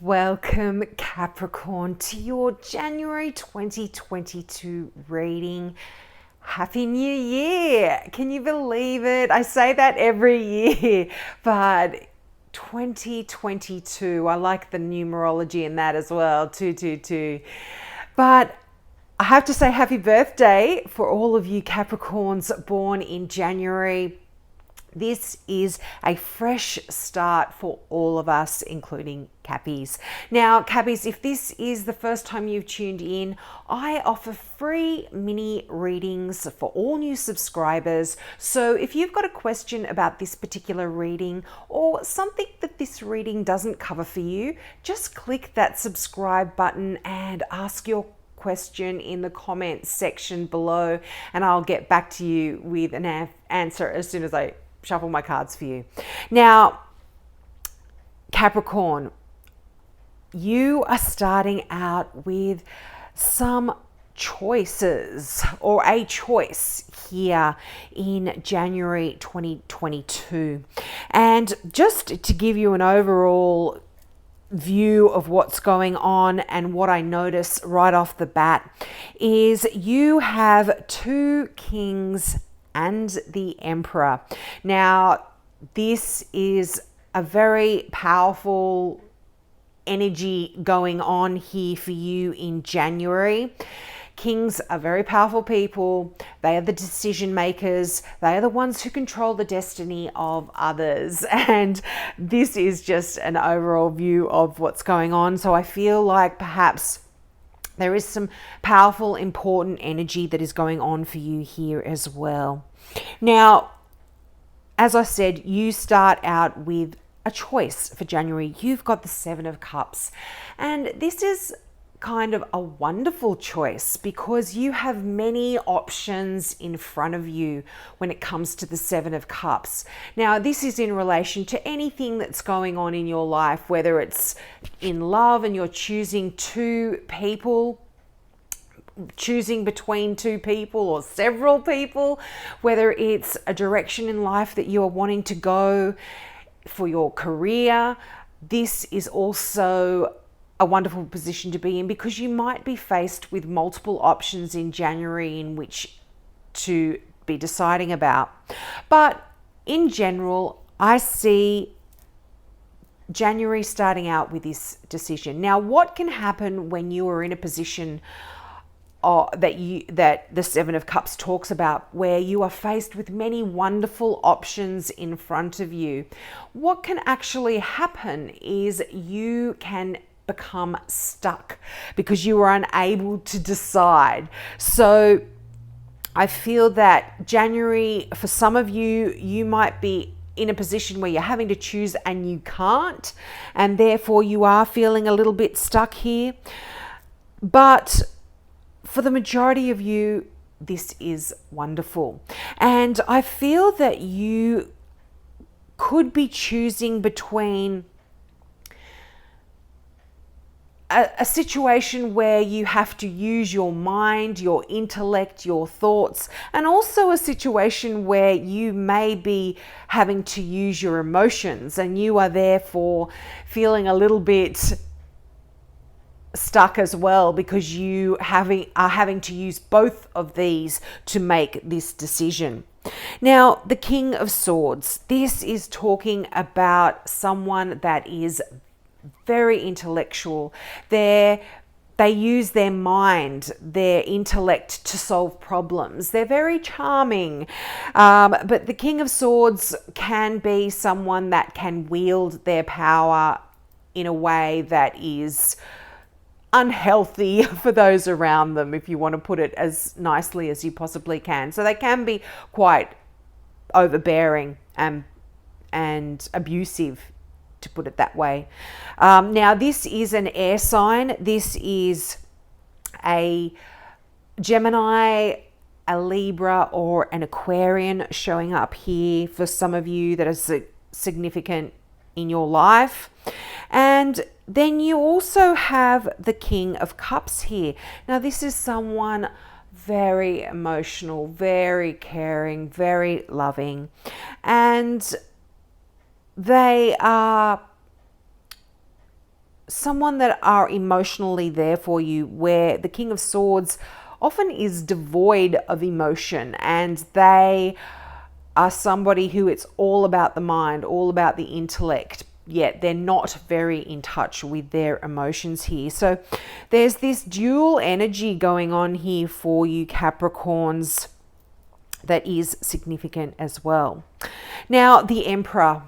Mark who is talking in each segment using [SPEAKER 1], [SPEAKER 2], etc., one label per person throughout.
[SPEAKER 1] Welcome, Capricorn, to your January 2022 reading. Happy New Year! Can you believe it? I say that every year, but 2022, I like the numerology in that as well, 222. But I have to say happy birthday for all of you Capricorns born in January. This is a fresh start for all of us, including Cappies. Now, Cappies, if this is the first time you've tuned in, I offer free mini readings for all new subscribers. So if you've got a question about this particular reading or something that this reading doesn't cover for you, just click that subscribe button and ask your question in the comments section below, and I'll get back to you with an answer as soon as I shuffle my cards for you. Now, Capricorn, you are starting out with some choices or a choice here in January 2022. And just to give you an overall view of what's going on and what I notice right off the bat is you have two kings and the Emperor. Now, this is a very powerful energy going on here for you in January. Kings are very powerful people. They are the decision makers. They are the ones who control the destiny of others. And this is just an overall view of what's going on. So I feel like perhaps there is some powerful, important energy that is going on for you here as well. Now, as I said, you start out with a choice for January. You've got the Seven of Cups. And this is kind of a wonderful choice because you have many options in front of you when it comes to the Seven of Cups. Now, this is in relation to anything that's going on in your life, whether it's in love and you're choosing between two people or several people, whether it's a direction in life that you are wanting to go for your career. This is also a wonderful position to be in because you might be faced with multiple options in January in which to be deciding about. But in general, I see January starting out with this decision. Now, what can happen when you are in a position that the Seven of Cups talks about, where you are faced with many wonderful options in front of you? What can actually happen is you can become stuck because you are unable to decide. So I feel that January, for some of you, you might be in a position where you're having to choose and you can't, and therefore you are feeling a little bit stuck here. But for the majority of you, this is wonderful. And I feel that you could be choosing between a situation where you have to use your mind, your intellect, your thoughts, and also a situation where you may be having to use your emotions and you are therefore feeling a little bit stuck as well because you are having to use both of these to make this decision. Now, the King of Swords, this is talking about someone that is very intellectual. They use their mind, their intellect to solve problems. They're very charming. But the King of Swords can be someone that can wield their power in a way that is unhealthy for those around them, if you want to put it as nicely as you possibly can. So they can be quite overbearing and abusive, to put it that way. Now, this is an air sign. This is a Gemini, a Libra, or an Aquarian showing up here for some of you that are significant in your life. And then you also have the King of Cups here. Now, this is someone very emotional, very caring, very loving, and they are someone that are emotionally there for you, where the King of Swords often is devoid of emotion, and they are somebody who it's all about the mind, all about the intellect, yet they're not very in touch with their emotions here. So there's this dual energy going on here for you Capricorns that is significant as well. Now, the Emperor,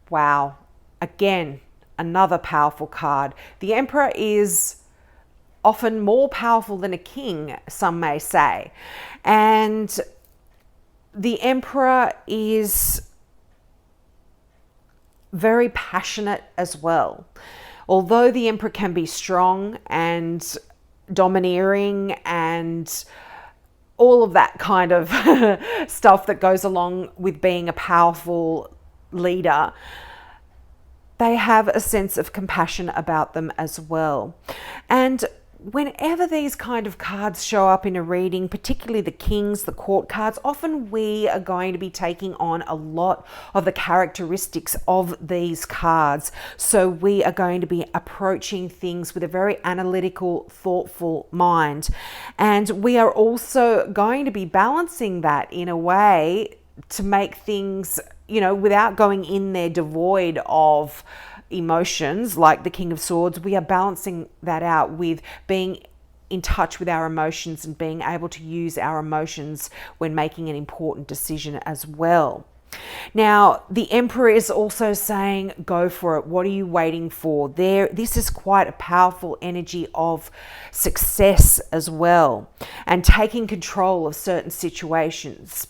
[SPEAKER 1] wow, again, another powerful card. The Emperor is often more powerful than a king, some may say. And the Emperor is very passionate as well. Although the Emperor can be strong and domineering and all of that kind of stuff that goes along with being a powerful leader, they have a sense of compassion about them as well. And whenever these kind of cards show up in a reading, particularly the Kings, the Court cards, often we are going to be taking on a lot of the characteristics of these cards. So we are going to be approaching things with a very analytical, thoughtful mind. And we are also going to be balancing that in a way to make things, without going in there devoid of emotions like the King of Swords. We are balancing that out with being in touch with our emotions and being able to use our emotions when making an important decision as well. Now, the Emperor is also saying, go for it. What are you waiting for? This is quite a powerful energy of success as well, and taking control of certain situations.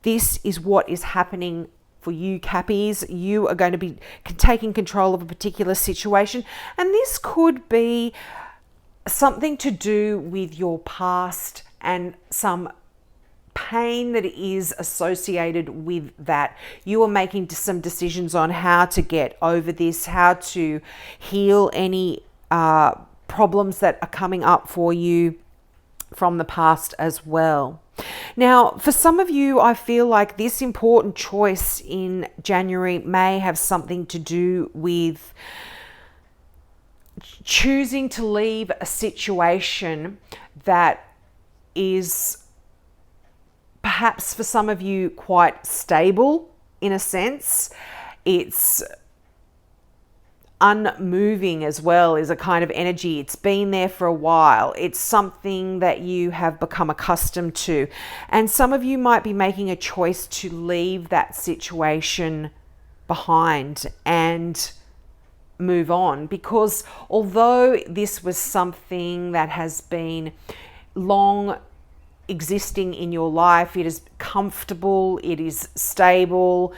[SPEAKER 1] This is what is happening for you Cappies. You are going to be taking control of a particular situation, and this could be something to do with your past and some pain that is associated with that. You are making some decisions on how to get over this, how to heal any problems that are coming up for you from the past as well. Now, for some of you, I feel like this important choice in January may have something to do with choosing to leave a situation that is perhaps for some of you quite stable in a sense. It's unmoving as well, is a kind of energy. It's been there for a while. It's something that you have become accustomed to. And some of you might be making a choice to leave that situation behind and move on, because although this was something that has been long existing in your life, it is comfortable, it is stable,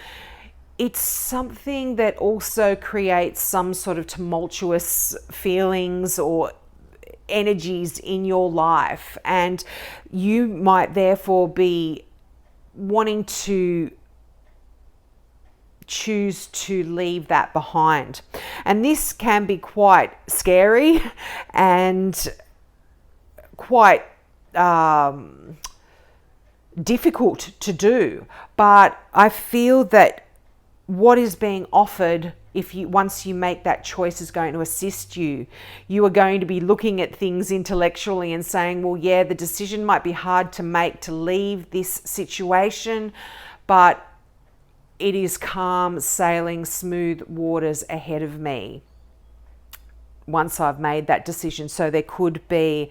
[SPEAKER 1] it's something that also creates some sort of tumultuous feelings or energies in your life. And you might therefore be wanting to choose to leave that behind. And this can be quite scary and quite difficult to do. But I feel that what is being offered, once you make that choice, is going to assist you. You are going to be looking at things intellectually and saying, well, yeah, the decision might be hard to make to leave this situation, but it is calm sailing, smooth waters ahead of me once I've made that decision. So there could be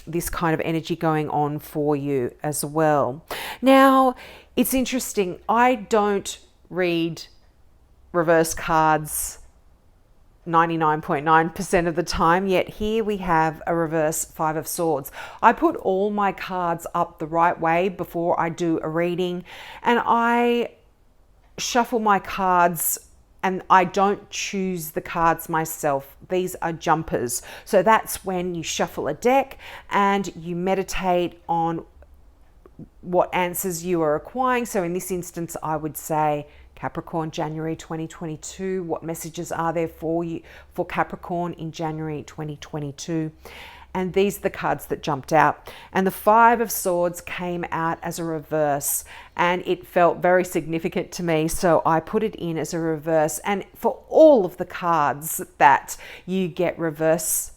[SPEAKER 1] this kind of energy going on for you as well. Now, it's interesting. I don't read reverse cards 99.9% of the time, yet here we have a reverse Five of Swords. I put all my cards up the right way before I do a reading, and I shuffle my cards, and I don't choose the cards myself. These are jumpers. So that's when you shuffle a deck and you meditate on what answers you are acquiring. So in this instance, I would say Capricorn January 2022. What messages are there for you for Capricorn in January 2022? And these are the cards that jumped out. And the Five of Swords came out as a reverse, and it felt very significant to me. So I put it in as a reverse. And for all of the cards that you get reverse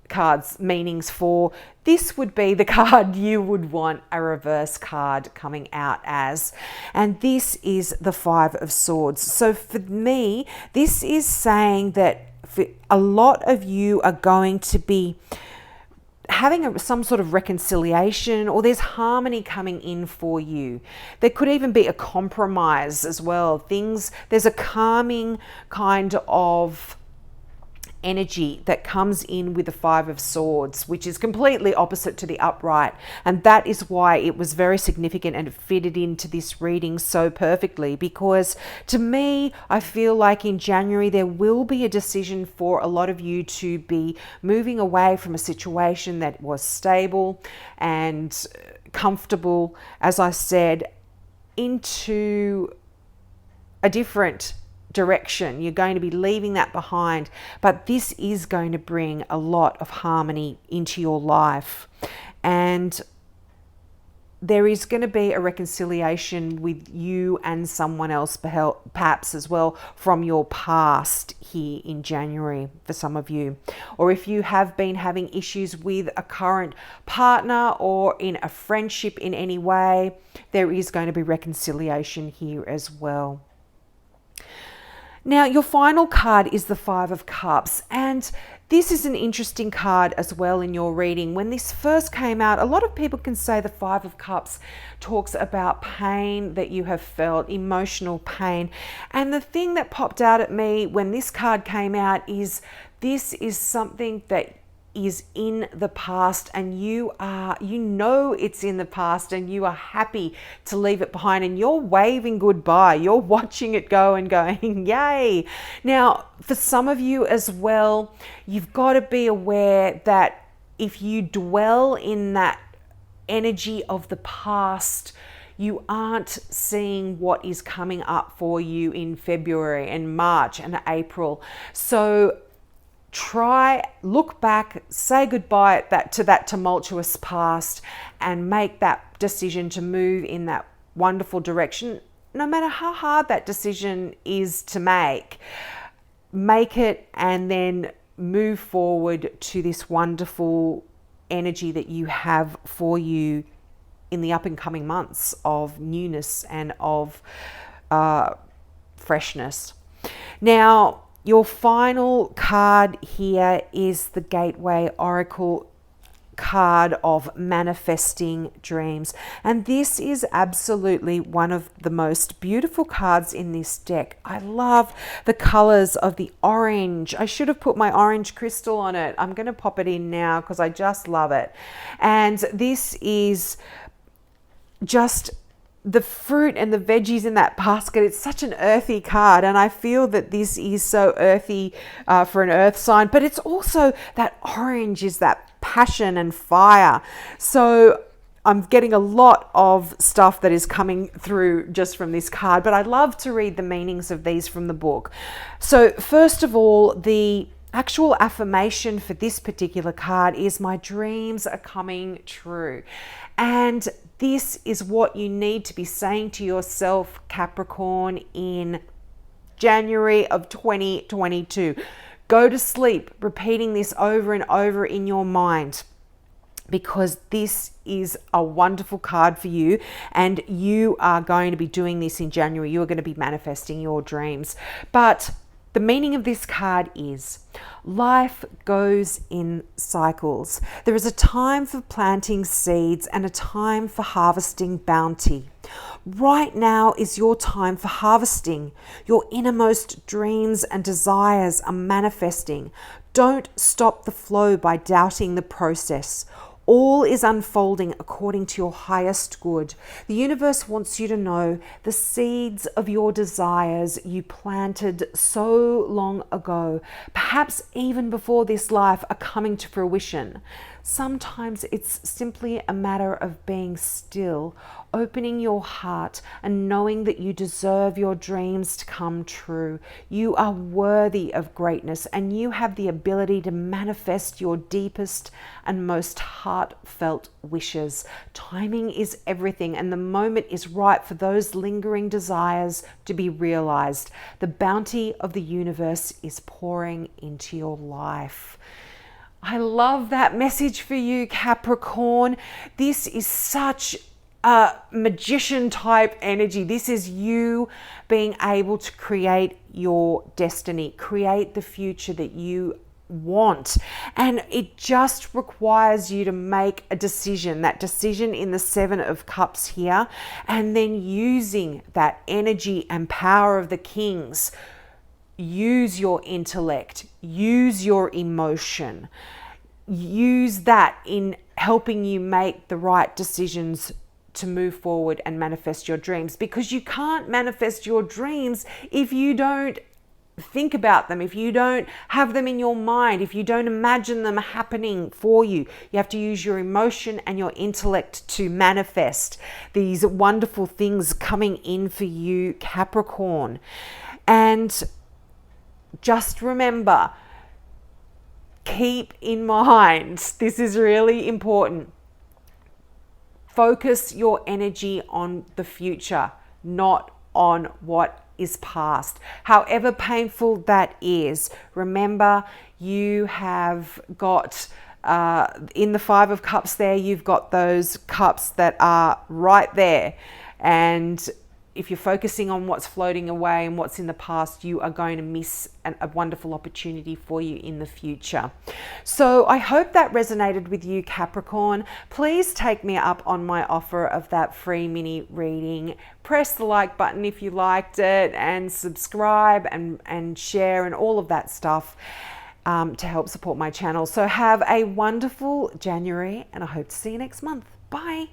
[SPEAKER 1] cards meanings for, this would be the card you would want a reverse card coming out as. And this is the Five of Swords. So for me, this is saying that for a lot of you are going to be having some sort of reconciliation, or there's harmony coming in for you. There could even be a compromise as well. There's a calming kind of energy that comes in with the Five of Swords, which is completely opposite to the upright. And that is why it was very significant and it fitted into this reading so perfectly, because to me, I feel like in January, there will be a decision for a lot of you to be moving away from a situation that was stable and comfortable, as I said, into a different direction. You're going to be leaving that behind, but this is going to bring a lot of harmony into your life, and there is going to be a reconciliation with you and someone else, perhaps as well, from your past here in January for some of you. Or if you have been having issues with a current partner or in a friendship in any way, there is going to be reconciliation here as well. Now, your final card is the Five of Cups, and this is an interesting card as well in your reading. When this first came out, a lot of people can say the Five of Cups talks about pain that you have felt, emotional pain. And the thing that popped out at me when this card came out is this is something that is in the past, and you know it's in the past, and you are happy to leave it behind, and you're waving goodbye. You're watching it go and going, yay. Now, for some of you as well, you've got to be aware that if you dwell in that energy of the past, you aren't seeing what is coming up for you in February and March and April. So look back, say goodbye to that tumultuous past, and make that decision to move in that wonderful direction. No matter how hard that decision is to make it, and then move forward to this wonderful energy that you have for you in the up and coming months of newness and of freshness. Now, your final card here is the Gateway Oracle card of manifesting dreams. And this is absolutely one of the most beautiful cards in this deck. I love the colors of the orange. I should have put my orange crystal on it. I'm going to pop it in now because I just love it. And this is just the fruit and the veggies in that basket. It's such an earthy card, and I feel that this is so earthy for an earth sign, but it's also that orange is that passion and fire. So I'm getting a lot of stuff that is coming through just from this card, but I love to read the meanings of these from the book. So first of all, the actual affirmation for this particular card is my dreams are coming true. And this is what you need to be saying to yourself, Capricorn, in January of 2022. Go to sleep repeating this over and over in your mind, because this is a wonderful card for you, and you are going to be doing this in January. You are going to be manifesting your dreams. But the meaning of this card is life goes in cycles. There is a time for planting seeds and a time for harvesting bounty. Right now is your time for harvesting. Your innermost dreams and desires are manifesting. Don't stop the flow by doubting the process. All is unfolding according to your highest good. The universe wants you to know the seeds of your desires you planted so long ago, perhaps even before this life, are coming to fruition. Sometimes it's simply a matter of being still, opening your heart and knowing that you deserve your dreams to come true. You are worthy of greatness and you have the ability to manifest your deepest and most heartfelt wishes. Timing is everything, and the moment is right for those lingering desires to be realized. The bounty of the universe is pouring into your life. I love that message for you, Capricorn. This is such a magician type energy. This is you being able to create your destiny, create the future that you want. And it just requires you to make a decision, that decision in the Seven of Cups here, and then using that energy and power of the Kings. Use your intellect, use your emotion, use that in helping you make the right decisions to move forward and manifest your dreams, because you can't manifest your dreams if you don't think about them, if you don't have them in your mind, if you don't imagine them happening for you. You have to use your emotion and your intellect to manifest these wonderful things coming in for you, Capricorn. And just remember, keep in mind, this is really important. Focus your energy on the future, not on what is past. However painful that is, remember you have got, in the Five of Cups there, you've got those cups that are right there. And if you're focusing on what's floating away and what's in the past, you are going to miss a wonderful opportunity for you in the future. So I hope that resonated with you, Capricorn. Please take me up on my offer of that free mini reading. Press the like button if you liked it, and subscribe and share and all of that stuff to help support my channel. So have a wonderful January, and I hope to see you next month. Bye.